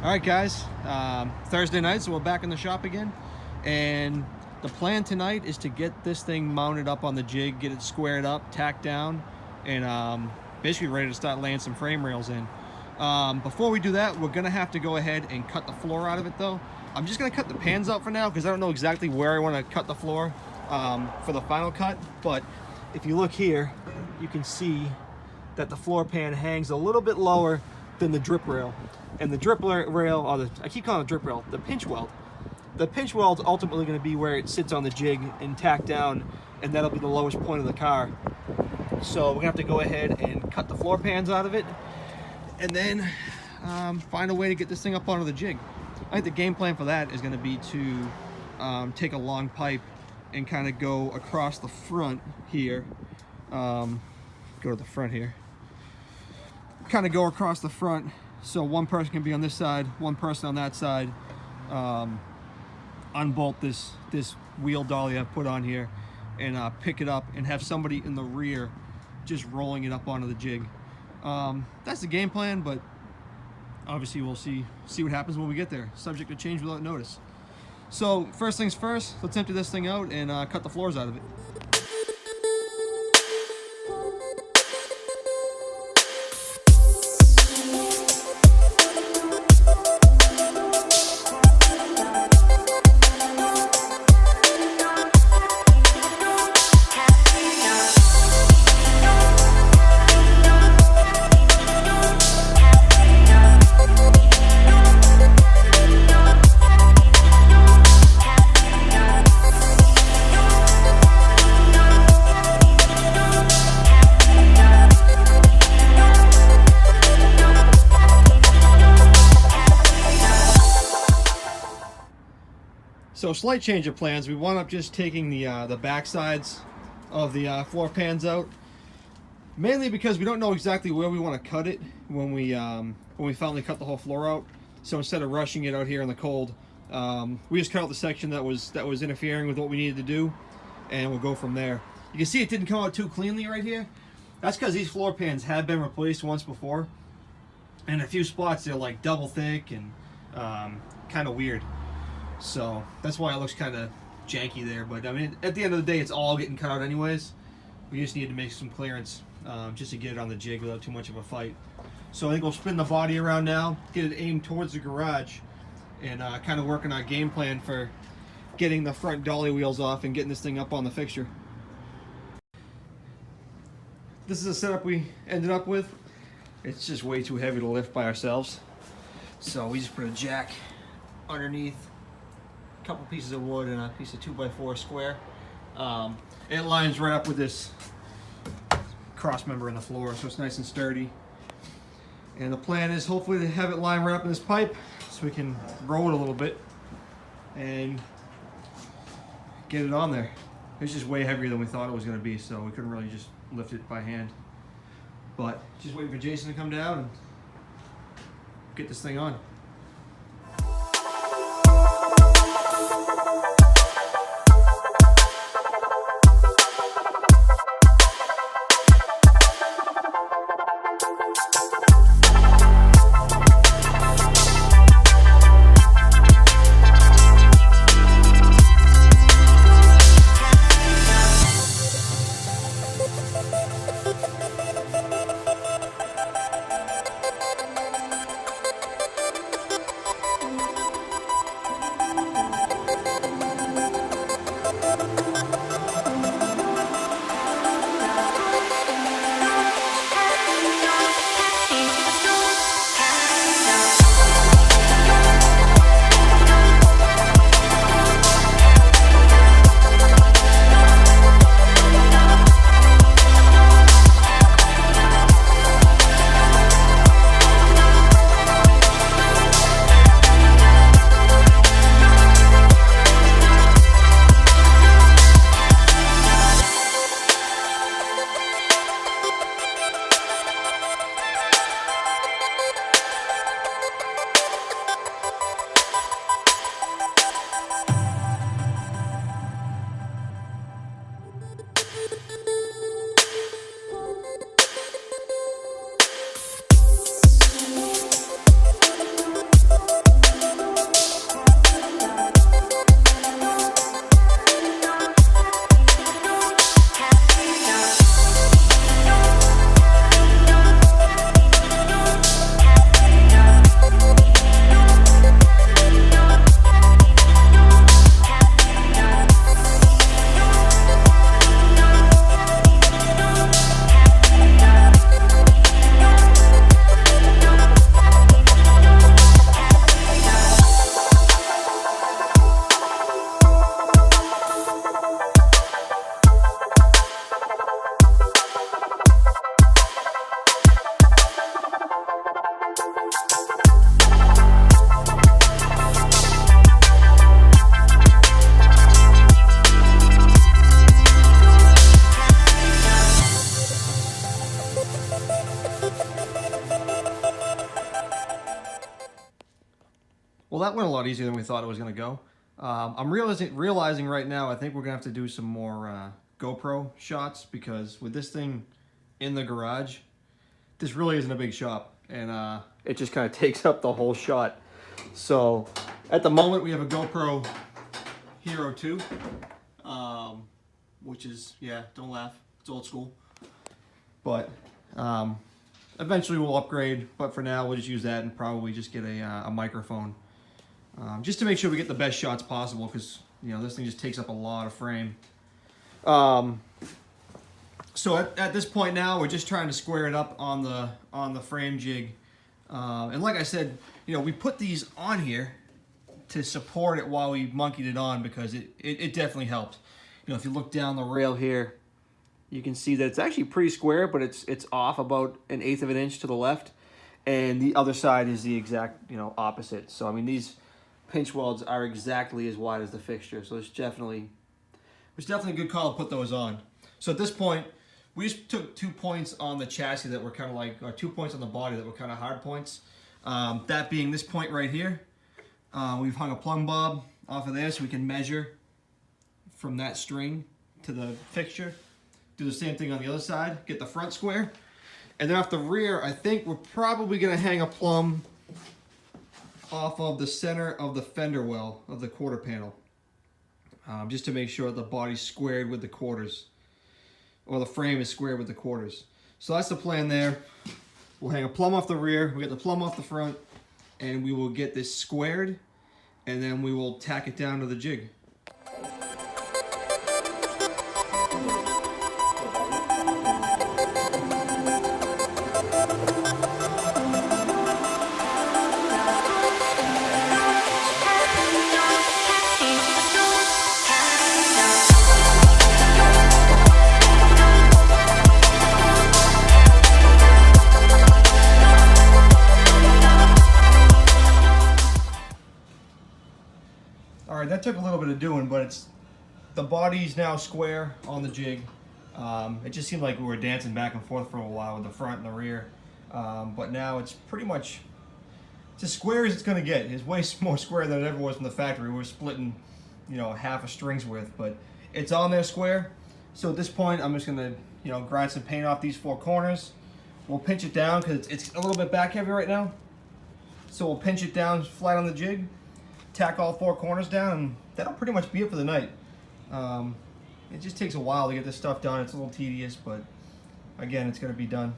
All right, guys, Thursday night, so we're back in the shop again, and the plan tonight is to get this thing mounted up on the jig, get it squared up, tacked down, and basically ready to start laying some frame rails in. Before we do that, we're gonna have to go ahead and cut the floor out of it though. I'm just gonna cut the pans out for now because I don't know exactly where I want to cut the floor for the final cut, but if you look here, you can see that the floor pan hangs a little bit lower than the drip rail. And the drip rail, or I keep calling it drip rail, the pinch weld. The pinch weld's ultimately going to be where it sits on the jig and tack down, and that'll be the lowest point of the car. So we're going to have to go ahead and cut the floor pans out of it, and then find a way to get this thing up onto the jig. I think the game plan for that is going to be to take a long pipe and kind of go across the front here. Go to the front here. Kind of go across the front. So one person can be on this side, one person on that side. Unbolt this wheel dolly I've put on here, and pick it up and have somebody in the rear just rolling it up onto the jig. That's the game plan, but obviously we'll see what happens when we get there. Subject to change without notice. So first things first, let's empty this thing out and cut the floors out of it. So slight change of plans. We wound up just taking the back sides of the floor pans out, mainly because we don't know exactly where we want to cut it when we finally cut the whole floor out. So instead of rushing it out here in the cold, we just cut out the section that was interfering with what we needed to do, and we'll go from there. You can see it didn't come out too cleanly right here. That's because these floor pans have been replaced once before, and a few spots they're like double thick and kind of weird. So that's why it looks kind of janky there, but I mean, at the end of the day, it's all getting cut out anyways. We just need to make some clearance just to get it on the jig without too much of a fight. So I think we'll spin the body around now, get it aimed towards the garage, and kind of work on our game plan for getting the front dolly wheels off and getting this thing up on the fixture. This is a setup we ended up with. It's just way too heavy to lift by ourselves. So we just put a jack underneath, couple pieces of wood and a piece of 2x4 square. It lines right up with this cross member in the floor, so it's nice and sturdy. And the plan is hopefully to have it line right up in this pipe so we can roll it a little bit and get it on there. It's just way heavier than we thought it was going to be, so we couldn't really just lift it by hand. But just waiting for Jason to come down and get this thing on. Well, that went a lot easier than we thought it was going to go. I'm realizing right now, I think we're going to have to do some more GoPro shots, because with this thing in the garage, this really isn't a big shop, and it just kind of takes up the whole shot. So at the moment we have a GoPro Hero 2, which is, yeah, don't laugh, it's old school. But eventually we'll upgrade, but for now we'll just use that and probably just get a microphone. Just to make sure we get the best shots possible, because this thing just takes up a lot of frame. So at this point now, we're just trying to square it up on the frame jig. And like I said, we put these on here to support it while we monkeyed it on, because it definitely helped. If you look down the rail here, you can see that it's actually pretty square, but it's off about 1/8 of an inch to the left, and the other side is the exact opposite. So I mean, these pinch welds are exactly as wide as the fixture, so it's definitely a good call to put those on. So at this point, we just took 2 points on the chassis that were kind of like, or 2 points on the body that were kind of hard points. That being this point right here. We've hung a plumb bob off of there so we can measure from that string to the fixture. Do the same thing on the other side, get the front square. And then off the rear, I think we're probably gonna hang a plumb off of the center of the fender well of the quarter panel. Just to make sure the body's squared with the quarters, or the frame is squared with the quarters. So that's the plan there. We'll hang a plumb off the rear, we'll get the plumb off the front, and we will get this squared, and then we will tack it down to the jig. Alright, that took a little bit of doing, but the body's now square on the jig. It just seemed like we were dancing back and forth for a while with the front and the rear. But now it's pretty much, it's as square as it's going to get. It's way more square than it ever was from the factory. We were splitting, half a string's worth, but it's on there square. So at this point, I'm just going to, grind some paint off these 4 corners. We'll pinch it down because it's a little bit back heavy right now. So we'll pinch it down flat on the jig, tack all 4 corners down, and that'll pretty much be it for the night. It just takes a while to get this stuff done. It's a little tedious, but again, it's going to be done.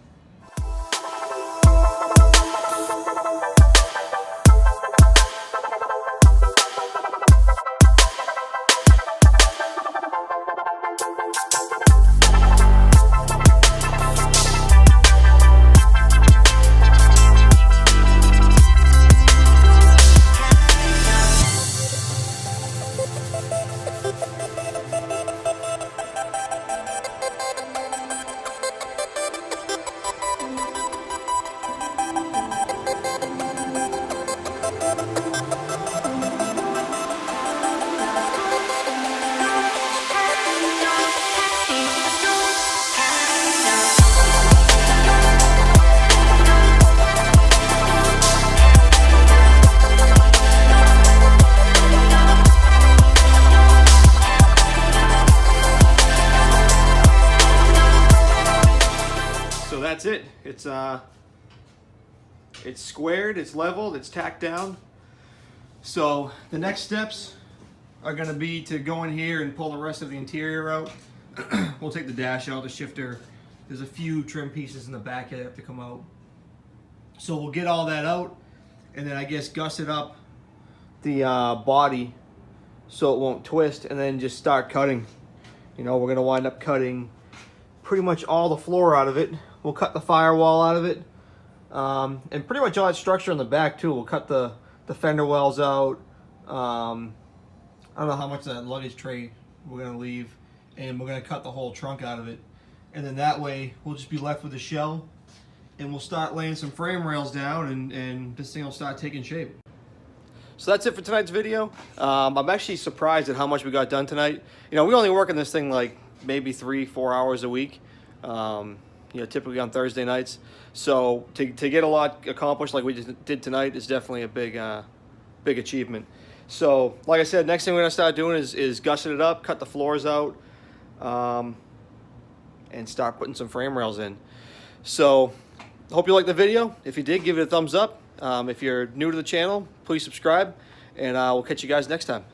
That's it. It's squared, it's leveled, it's tacked down. So the next steps are going to be to go in here and pull the rest of the interior out. We'll take the dash out, the shifter. There's a few trim pieces in the back that have to come out. So we'll get all that out, and then I guess gusset up the body so it won't twist, and then just start cutting. We're going to wind up cutting pretty much all the floor out of it. We'll cut the firewall out of it, and pretty much all that structure in the back too. We'll cut the fender wells out. I don't know how much of that luggage tray we're going to leave, and we're going to cut the whole trunk out of it. And then that way we'll just be left with the shell, and we'll start laying some frame rails down, and this thing will start taking shape. So that's it for tonight's video. I'm actually surprised at how much we got done tonight. We only work on this thing like maybe 3-4 hours a week. Typically on Thursday nights. So to get a lot accomplished like we just did tonight is definitely a big achievement. So like I said, next thing we're gonna start doing is gussing it up, cut the floors out, and start putting some frame rails in. So hope you liked the video. If you did, give it a thumbs up. If you're new to the channel, please subscribe, and we'll catch you guys next time.